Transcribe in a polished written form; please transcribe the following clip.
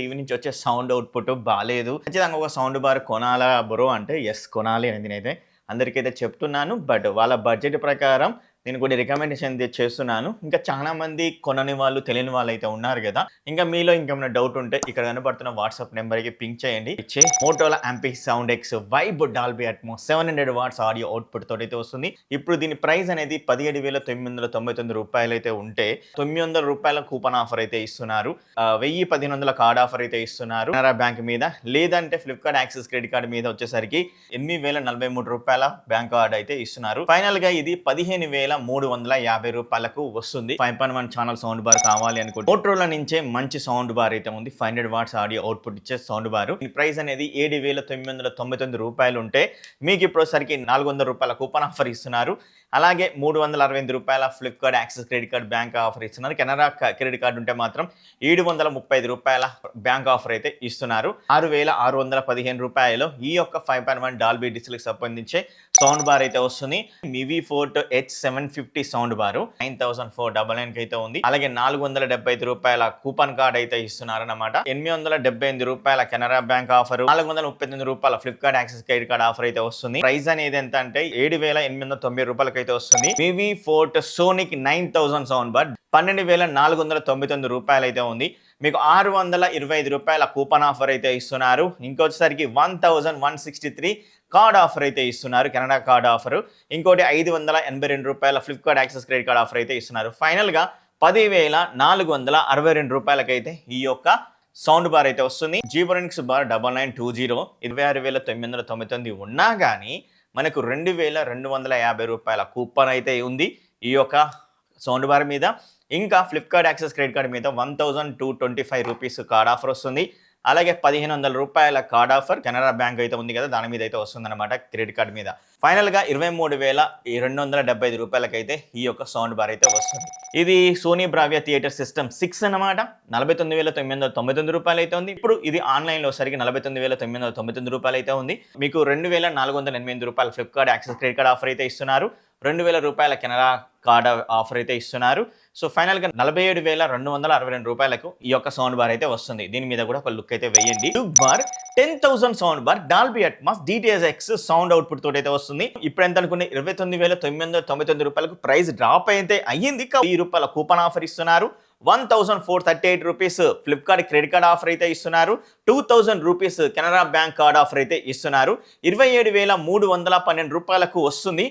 TV నుంచి వచ్చే sound output బాలేదు. ఖచ్చితంగా ఒక సౌండ్ బార్ కొనాలా బ్రో అంటే యెస్ కొనాలి అని నేనైతే అందరికైతే చెప్తున్నాను. బట్ వాళ్ళ బడ్జెట్ ప్రకారం నేను కొన్ని రికమెండేషన్ చేస్తున్నాను. ఇంకా చాలా మంది కొనని వాళ్ళు, తెలియని వాళ్ళైతే ఉన్నారు గదా! ఇంకా మీలో ఇంకేమైనా డౌట్ ఉంటే ఇక్కడ కనపడుతున్న వాట్సాప్ నంబర్‌కి పింగ్ చేయండి. ఇచ్చే మోటోలా యాంపి sound X vibe Dolby Atmos 700 watts audio output తోటైతే వస్తుంది. ఇప్పుడు దీని ప్రైస్ అనేది రూ. 17,999 అయితే ఉంటే రూ. 900 కూపన్ ఆఫర్ అయితే ఇస్తున్నారు. 1000, 1500 కార్డ్ ఆఫర్ అయితే ఇస్తున్నారు. కెనరా బ్యాంక్ మీద లేదంటే ఫ్లిప్‌కార్ట్ యాక్సిస్ క్రెడిట్ కార్డ్ మీద వచ్చేసరికి రూ. 8,043 బ్యాంక్ కార్డ్ అయితే ఇస్తున్నారు. ఫైనల్ గా ఇది 15,350 వస్తుంది. 5.1 ఛానల్ సౌండ్ బార్ కావాలి అనుకుంటే మోటరోలా నుంచే మంచి సౌండ్ బార్ అయితే ఉంది. 500 వాట్స్ ఆడియో అవుట్‌పుట్ ఇచ్చే సౌండ్ బార్. ఈ ప్రైస్ అనేది రూ. 7,999 ఉంటే మీకు ఇప్పుడు వచ్చేసరికి రూ. 400 కూపన్ ఆఫర్ ఇస్తున్నారు. అలాగే రూ. 365 Flipkart axis credit card bank offer ఇస్తున్నారు. కెనరా క్రెడిట్ కార్డ్ ఉంటే మాత్రం రూ. 735 బ్యాంక్ ఆఫర్ అయితే ఇస్తున్నారు. రూ. 6,615 ఈ యొక్క 5.1 డాల్బీ డిజిటల్‌కి సంబంధించి సౌండ్ బార్ అయితే వస్తుంది. మివి ఫోర్ట్ H750 సౌండ్ బార్ 9,499 అయితే ఉంది. అలాగే రూ. 475 కూపన్ కార్డ్ అయితే ఇస్తున్నారు అన్నమాట. రూ. 878 కెనరా బ్యాంక్ ఆఫర్, రూ. 439 Flipkart axis credit card offer అయితే వస్తుంది. ప్రైస్ అనేది ఎంత అంటే రూ. 7,890 అయితే వస్తుంది. మివి ఫోర్ట్ సోనిక్ 9000 సౌండ్ బార్ రూ. 12,499 అయితే ఉంది. మీకు రూ. 625 కూపన్ ఆఫర్ అయితే ఇస్తున్నారు. ఇంకొచ్చేసరికి 1,163 కార్డ్ ఆఫర్ అయితే ఇస్తున్నారు. Canada card offer. ఇంకోటి రూ. 582 Flipkart axis credit card offer అయితే ఇస్తున్నారు. ఫైనల్ గా రూ. 10,462 అయితే ఈ యొక్క సౌండ్ బార్ అయితే వస్తుంది. జీబ్రానిక్స్ బార్ 9920 26,999 ఉన్నా కానీ మనకు రూ. 2,250 కూపన్ అయితే ఉంది ఈ యొక్క సౌండ్ బార్ మీద. ఇంకా ఫ్లిప్‌కార్ట్ యాక్సిస్ క్రెడిట్ కార్డ్ మీద 1,225 రూపీస్ కార్డ్ ఆఫర్ వస్తుంది. అలాగే రూ. 1,500 కార్డ్ ఆఫర్ కెనరా బ్యాంక్ అయితే ఉంది కదా, దాని మీద అయితే వస్తుందన్నమాట క్రెడిట్ కార్డ్ మీద. ఫైనల్ గా రూ. 23,275 అయితే ఈ యొక్క సౌండ్ బార్ అయితే వస్తుంది. ఇది సోనీ బ్రావియా థియేటర్ సిస్టమ్ 6 అన్నమాట. రూ. 49,999 అయితే ఉంది. ఇప్పుడు ఇది ఆన్లైన్ లో సరికి రూ. 49,999 అయితే ఉంది. మీకు రూ. 2,408 Flipkart axis credit card offer అయితే ఇస్తున్నారు. రూ. 2,000 కెనరా కార్డ్ ఆఫర్ అయితే ఇస్తున్నారు. సో ఫైనల్ గా రూ. 47,262 ఈ యొక్క సౌండ్ బార్ అయితే వస్తుంది. దీని మీద కూడా ఒక లుక్ అయితే వేయండి. Bar 10,000 sound bar Dolby Atmos DTS:X sound output తోటి అయితే వస్తుంది. ఇప్పుడు ఎంత అనుకునే రూ. 29,999 ప్రైస్ డ్రాప్ అయితే అయ్యింది. రూ. కూపన్ ఆఫర్ ఇస్తున్నారు. 1,438 rupees Flipkart credit card offer అయితే ఇస్తున్నారు. 2,000 rupees Canara bank card offer అయితే ఇస్తున్నారు. 27,312 వస్తుంది.